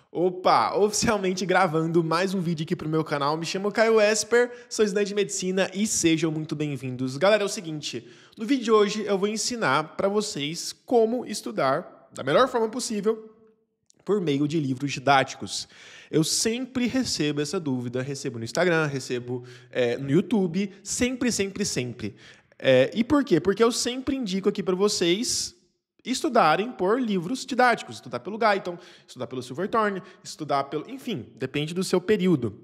Opa, oficialmente gravando mais um vídeo aqui pro meu canal. Me chamo Caio Esper, sou estudante de medicina e sejam muito bem-vindos. Galera, é o seguinte, no vídeo de hoje eu vou ensinar para vocês como estudar da melhor forma possível por meio de livros didáticos. Eu sempre recebo essa dúvida, recebo no Instagram, recebo no YouTube, sempre. E por quê? Porque eu sempre indico aqui para vocês estudarem por livros didáticos, estudar pelo Guyton, estudar pelo Silverthorne, estudar pelo... Enfim, depende do seu período.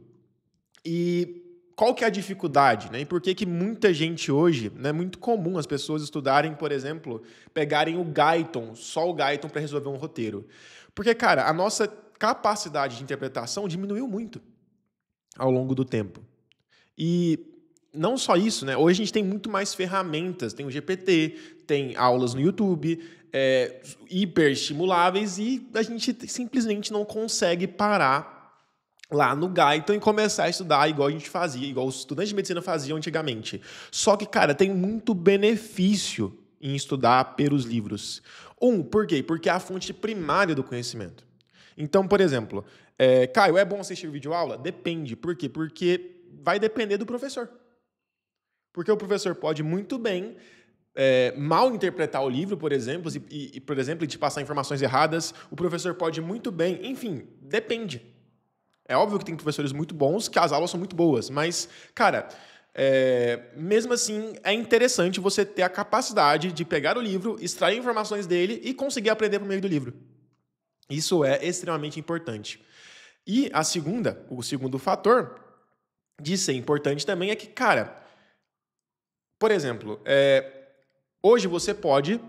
E qual que é a dificuldade, né? E por que muita gente hoje, né, é muito comum as pessoas estudarem, por exemplo, pegarem o Guyton, só o Guyton para resolver um roteiro? Porque, cara, a nossa capacidade de interpretação diminuiu muito ao longo do tempo. E não só isso, né? Hoje a gente tem muito mais ferramentas, tem o GPT, tem aulas no YouTube, hiperestimuláveis, e a gente simplesmente não consegue parar lá no Guyton e começar a estudar igual a gente fazia, igual os estudantes de medicina faziam antigamente. Só que, cara, tem muito benefício em estudar pelos livros. Por quê? Porque é a fonte primária do conhecimento. Então, por exemplo, Caio, é bom assistir videoaula? Depende. Por quê? Porque vai depender do professor. Porque o professor pode muito bem mal interpretar o livro, por exemplo, e te passar informações erradas. O professor pode muito bem... Enfim, depende. É óbvio que tem professores muito bons, que as aulas são muito boas, mas, cara... mesmo assim, é interessante você ter a capacidade de pegar o livro, extrair informações dele e conseguir aprender por meio do livro. Isso é extremamente importante. E o segundo fator de ser importante também é que, cara, por exemplo, hoje você pode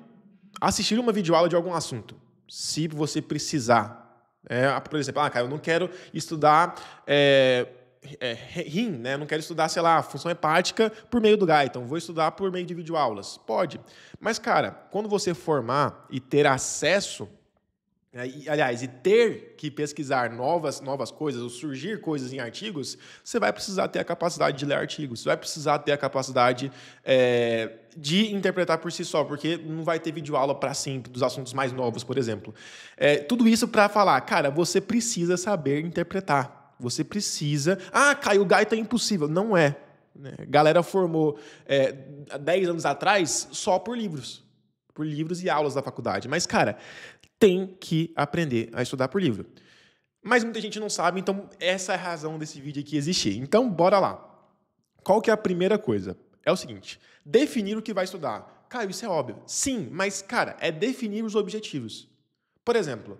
assistir uma videoaula de algum assunto, se você precisar. Por exemplo, cara, eu não quero estudar... rim, né? Eu não quero estudar, sei lá, função hepática por meio do Guyton, vou estudar por meio de videoaulas. Pode. Mas, cara, quando você formar e ter acesso, e ter que pesquisar novas coisas, ou surgir coisas em artigos, você vai precisar ter a capacidade de ler artigos, você vai precisar ter a capacidade de interpretar por si só, porque não vai ter videoaula para sempre dos assuntos mais novos, por exemplo. Tudo isso para falar, cara, você precisa saber interpretar. Você precisa... Caio, o Guyton é impossível. Não é. A galera formou 10 anos atrás só por livros e aulas da faculdade. Mas, cara, tem que aprender a estudar por livro. Mas muita gente não sabe, então essa é a razão desse vídeo aqui existir. Então, bora lá. Qual que é a primeira coisa? É o seguinte, definir o que vai estudar. Caio, isso é óbvio. Sim, mas, cara, é definir os objetivos. Por exemplo...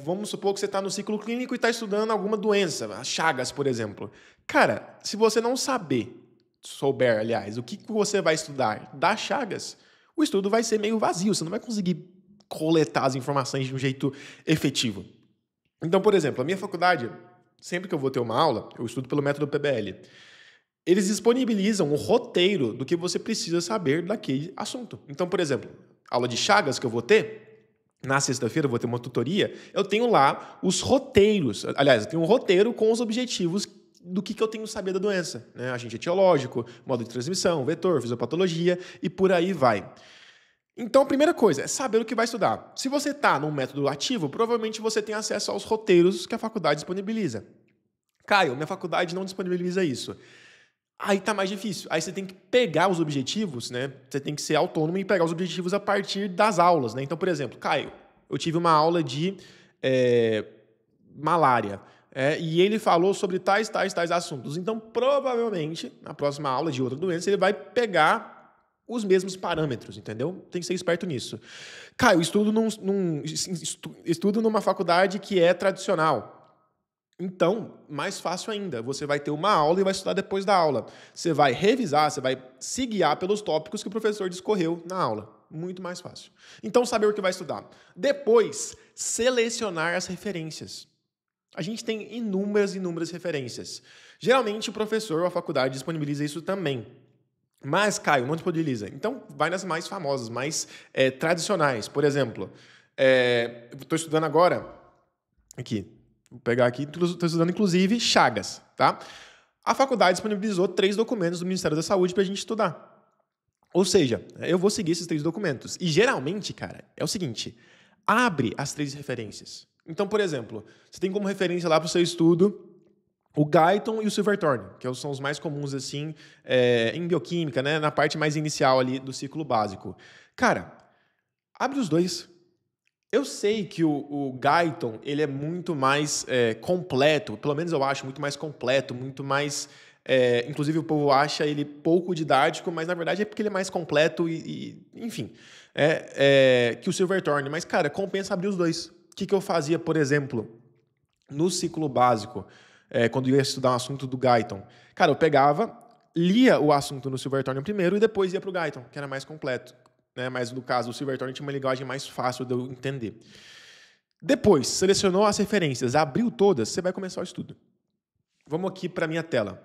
vamos supor que você está no ciclo clínico e está estudando alguma doença, Chagas, por exemplo. Cara, se você não souber, aliás, o que você vai estudar das Chagas, o estudo vai ser meio vazio, você não vai conseguir coletar as informações de um jeito efetivo. Então, por exemplo, a minha faculdade, sempre que eu vou ter uma aula, eu estudo pelo método PBL. Eles disponibilizam o roteiro do que você precisa saber daquele assunto. Então, por exemplo, aula de Chagas que eu vou ter, na sexta-feira eu vou ter uma tutoria, eu tenho lá os roteiros. Aliás, eu tenho um roteiro com os objetivos do que eu tenho que saber da doença, né? Agente etiológico, modo de transmissão, vetor, fisiopatologia e por aí vai. Então, a primeira coisa é saber o que vai estudar. Se você está num método ativo, provavelmente você tem acesso aos roteiros que a faculdade disponibiliza. Caio, minha faculdade não disponibiliza isso. Aí tá mais difícil. Aí você tem que pegar os objetivos, né? Você tem que ser autônomo e pegar os objetivos a partir das aulas, né? Então, por exemplo, Caio, eu tive uma aula de malária. E ele falou sobre tais assuntos. Então, provavelmente, na próxima aula de outra doença, ele vai pegar os mesmos parâmetros, entendeu? Tem que ser esperto nisso. Caio, estudo numa faculdade que é tradicional. Então, mais fácil ainda, você vai ter uma aula e vai estudar depois da aula. Você vai revisar, você vai se guiar pelos tópicos que o professor discorreu na aula. Muito mais fácil. Então, saber o que vai estudar. Depois, selecionar as referências. A gente tem inúmeras referências. Geralmente, o professor ou a faculdade disponibiliza isso também. Mas, Caio, não disponibiliza. Então, vai nas mais famosas, mais tradicionais. Por exemplo, estou estudando agora... Aqui. Vou pegar aqui, estou estudando inclusive Chagas, tá? A faculdade disponibilizou 3 documentos do Ministério da Saúde para a gente estudar. Ou seja, eu vou seguir esses 3 documentos. E geralmente, cara, é o seguinte, abre as 3 referências. Então, por exemplo, você tem como referência lá para o seu estudo o Guyton e o Silverthorne, que são os mais comuns assim em bioquímica, né? Na parte mais inicial ali do ciclo básico. Cara, abre os dois. Eu sei que o Guyton ele é muito mais completo, pelo menos eu acho muito mais completo, muito mais... inclusive o povo acha ele pouco didático, mas na verdade é porque ele é mais completo enfim, que o Silverthorne. Mas, cara, compensa abrir os dois. O que eu fazia, por exemplo, no ciclo básico, quando eu ia estudar um assunto do Guyton? Cara, eu pegava, lia o assunto no Silverthorne primeiro e depois ia para o Guyton, que era mais completo. Né? Mas, no caso, o Silverthorne tinha uma linguagem mais fácil de eu entender. Depois, selecionou as referências, abriu todas, você vai começar o estudo. Vamos aqui para a minha tela.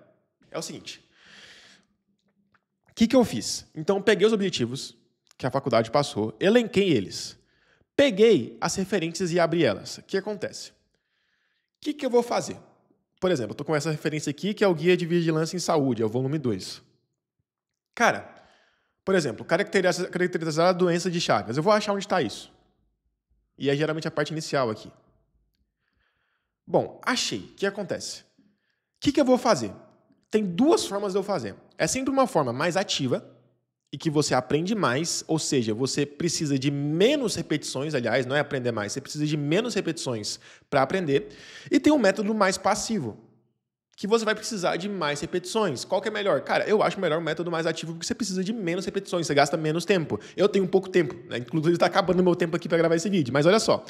É o seguinte. O que eu fiz? Então, peguei os objetivos que a faculdade passou, elenquei eles. Peguei as referências e abri elas. O que acontece? O que eu vou fazer? Por exemplo, eu estou com essa referência aqui, que é o Guia de Vigilância em Saúde, é o volume 2. Cara, por exemplo, caracterizar a doença de Chagas. Eu vou achar onde está isso. E é geralmente a parte inicial aqui. Bom, achei. O que acontece? O que eu vou fazer? Tem duas formas de eu fazer. É sempre uma forma mais ativa, e que você aprende mais, ou seja, você precisa de menos repetições, aliás, não é aprender mais, você precisa de menos repetições para aprender. E tem um método mais passivo, que você vai precisar de mais repetições. Qual que é melhor? Cara, eu acho melhor o método mais ativo, porque você precisa de menos repetições, você gasta menos tempo. Eu tenho pouco tempo, né? Inclusive está acabando o meu tempo aqui para gravar esse vídeo, mas olha só.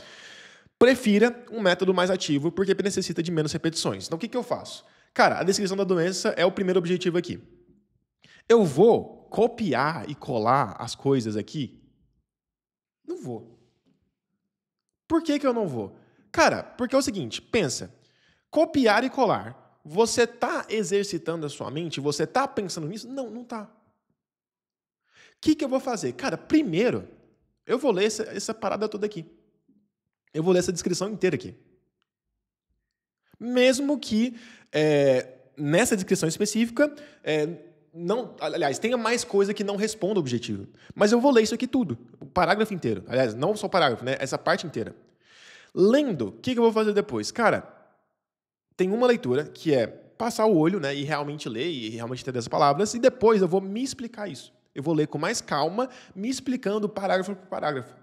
Prefira um método mais ativo, porque necessita de menos repetições. Então, o que eu faço? Cara, a descrição da doença é o primeiro objetivo aqui. Eu vou copiar e colar as coisas aqui? Não vou. Por que eu não vou? Cara, porque é o seguinte, pensa. Copiar e colar. Você está exercitando a sua mente? Você está pensando nisso? Não, não está. O que eu vou fazer? Cara, primeiro, eu vou ler essa parada toda aqui. Eu vou ler essa descrição inteira aqui. Mesmo que nessa descrição específica... não, aliás, tenha mais coisa que não responda o objetivo. Mas eu vou ler isso aqui tudo, o parágrafo inteiro. Aliás, não só o parágrafo, né? Essa parte inteira. Lendo, o que eu vou fazer depois? Cara, tem uma leitura que é passar o olho, né, e realmente ler, e realmente entender as palavras, e depois eu vou me explicar isso. Eu vou ler com mais calma, me explicando parágrafo por parágrafo.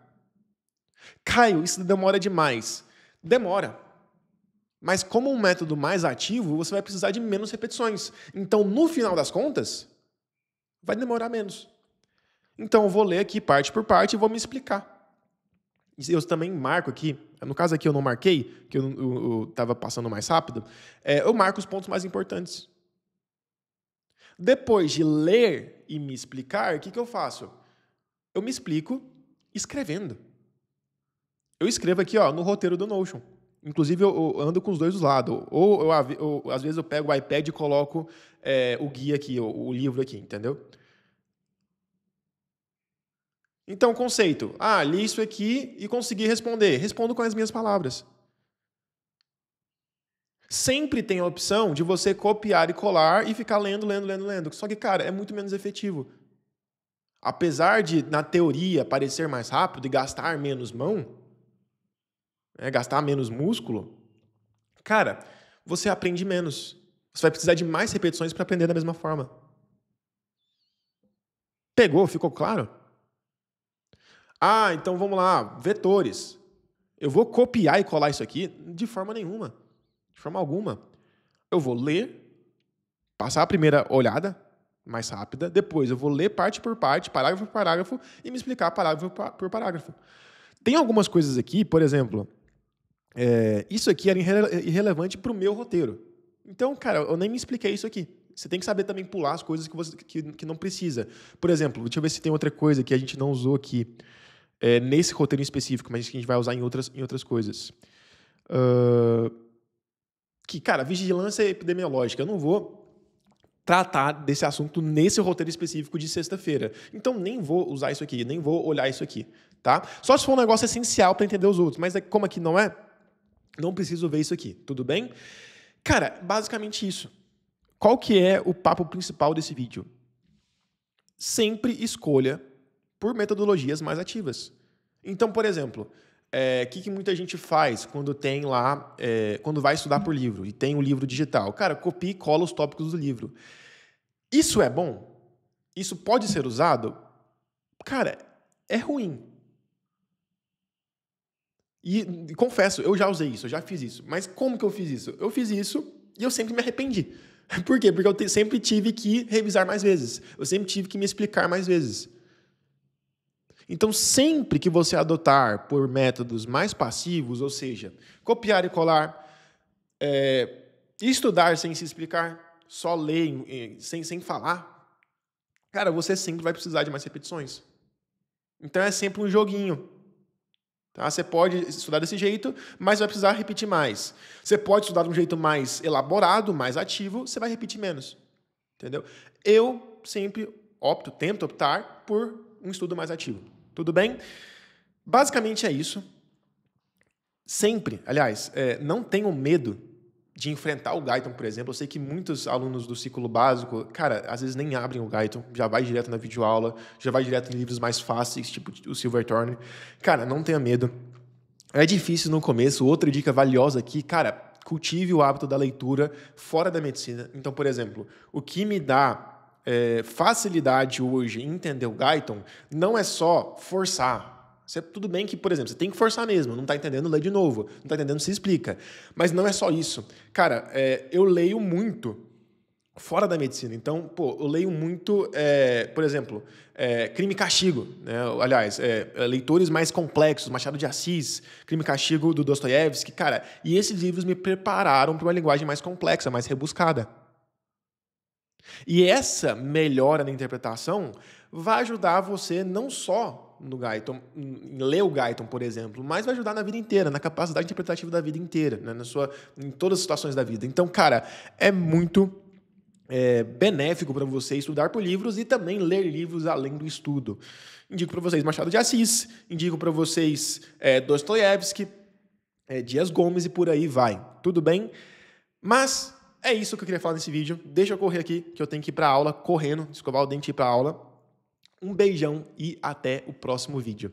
Caio, isso demora demais. Demora. Mas como um método mais ativo, você vai precisar de menos repetições. Então, no final das contas, vai demorar menos. Então, eu vou ler aqui parte por parte e vou me explicar. Eu também marco aqui, no caso aqui eu não marquei, que eu estava passando mais rápido, eu marco os pontos mais importantes. Depois de ler e me explicar, o que eu faço? Eu me explico escrevendo. Eu escrevo aqui no roteiro do Notion. Inclusive, eu ando com os dois do lado. Ou às vezes eu pego o iPad e coloco o guia aqui, o livro aqui, entendeu? Então, conceito. Li isso aqui e consegui responder. Respondo com as minhas palavras. Sempre tem a opção de você copiar e colar e ficar lendo. Só que, cara, é muito menos efetivo. Apesar de, na teoria, parecer mais rápido e gastar menos mão, gastar menos músculo, cara, você aprende menos. Você vai precisar de mais repetições para aprender da mesma forma. Pegou? Ficou claro? Então vamos lá. Vetores. Eu vou copiar e colar isso aqui? De forma nenhuma. De forma alguma. Eu vou ler, passar a primeira olhada, mais rápida. Depois eu vou ler parte por parte, parágrafo por parágrafo, e me explicar parágrafo por parágrafo. Tem algumas coisas aqui, por exemplo... isso aqui era irrelevante para o meu roteiro. Então, cara, eu nem me expliquei isso aqui. Você tem que saber também pular as coisas que não precisa. Por exemplo, deixa eu ver se tem outra coisa que a gente não usou aqui nesse roteiro em específico, mas que a gente vai usar em outras coisas. Cara, vigilância epidemiológica. Eu não vou tratar desse assunto nesse roteiro específico de sexta-feira. Então, nem vou usar isso aqui, nem vou olhar isso aqui. Tá? Só se for um negócio essencial para entender os outros. Mas como aqui não é, não preciso ver isso aqui. Tudo bem? Cara, basicamente isso. Qual que é o papo principal desse vídeo? Sempre escolha por metodologias mais ativas. Então, por exemplo, que muita gente faz quando tem lá, quando vai estudar por livro e tem o livro digital? Cara, copia e cola os tópicos do livro. Isso é bom? Isso pode ser usado? Cara, é ruim. E confesso, eu já usei isso, eu já fiz isso. Mas como que eu fiz isso? Eu fiz isso e eu sempre me arrependi. Por quê? Porque eu sempre tive que revisar mais vezes. Eu sempre tive que me explicar mais vezes. Então, sempre que você adotar por métodos mais passivos, ou seja, copiar e colar, estudar sem se explicar, só ler sem falar, cara, você sempre vai precisar de mais repetições. Então, é sempre um joguinho. Tá? Você pode estudar desse jeito, mas vai precisar repetir mais. Você pode estudar de um jeito mais elaborado, mais ativo, você vai repetir menos. Entendeu? Eu sempre tento optar por um estudo mais ativo. Tudo bem? Basicamente é isso. Sempre, aliás, não tenham medo de enfrentar o Guyton, por exemplo. Eu sei que muitos alunos do ciclo básico, cara, às vezes nem abrem o Guyton, já vai direto na videoaula, já vai direto em livros mais fáceis, tipo o Silverthorne. Cara, não tenha medo. É difícil no começo. Outra dica valiosa aqui, cara, cultive o hábito da leitura fora da medicina. Então, por exemplo, o que me dá facilidade hoje em entender o Guyton não é só forçar. Tudo bem que, por exemplo, você tem que forçar mesmo, não está entendendo, lê de novo, não está entendendo, se explica. Mas não é só isso. Cara, eu leio muito fora da medicina. Então, eu leio muito, por exemplo, Crime e Castigo. Né? Aliás, leitores mais complexos, Machado de Assis, Crime e Castigo do Dostoiévski. Cara, e esses livros me prepararam para uma linguagem mais complexa, mais rebuscada. E essa melhora na interpretação vai ajudar você não só no Guyton, em ler o Guyton, por exemplo, mas vai ajudar na vida inteira, na capacidade interpretativa da vida inteira, né? Em todas as situações da vida. Então, cara, é muito benéfico para você estudar por livros e também ler livros além do estudo. Indico para vocês Machado de Assis, indico para vocês Dostoiévski, Dias Gomes e por aí vai. Tudo bem? Mas é isso que eu queria falar nesse vídeo. Deixa eu correr aqui, que eu tenho que ir para a aula correndo, escovar o dente e ir para a aula. Um beijão e até o próximo vídeo.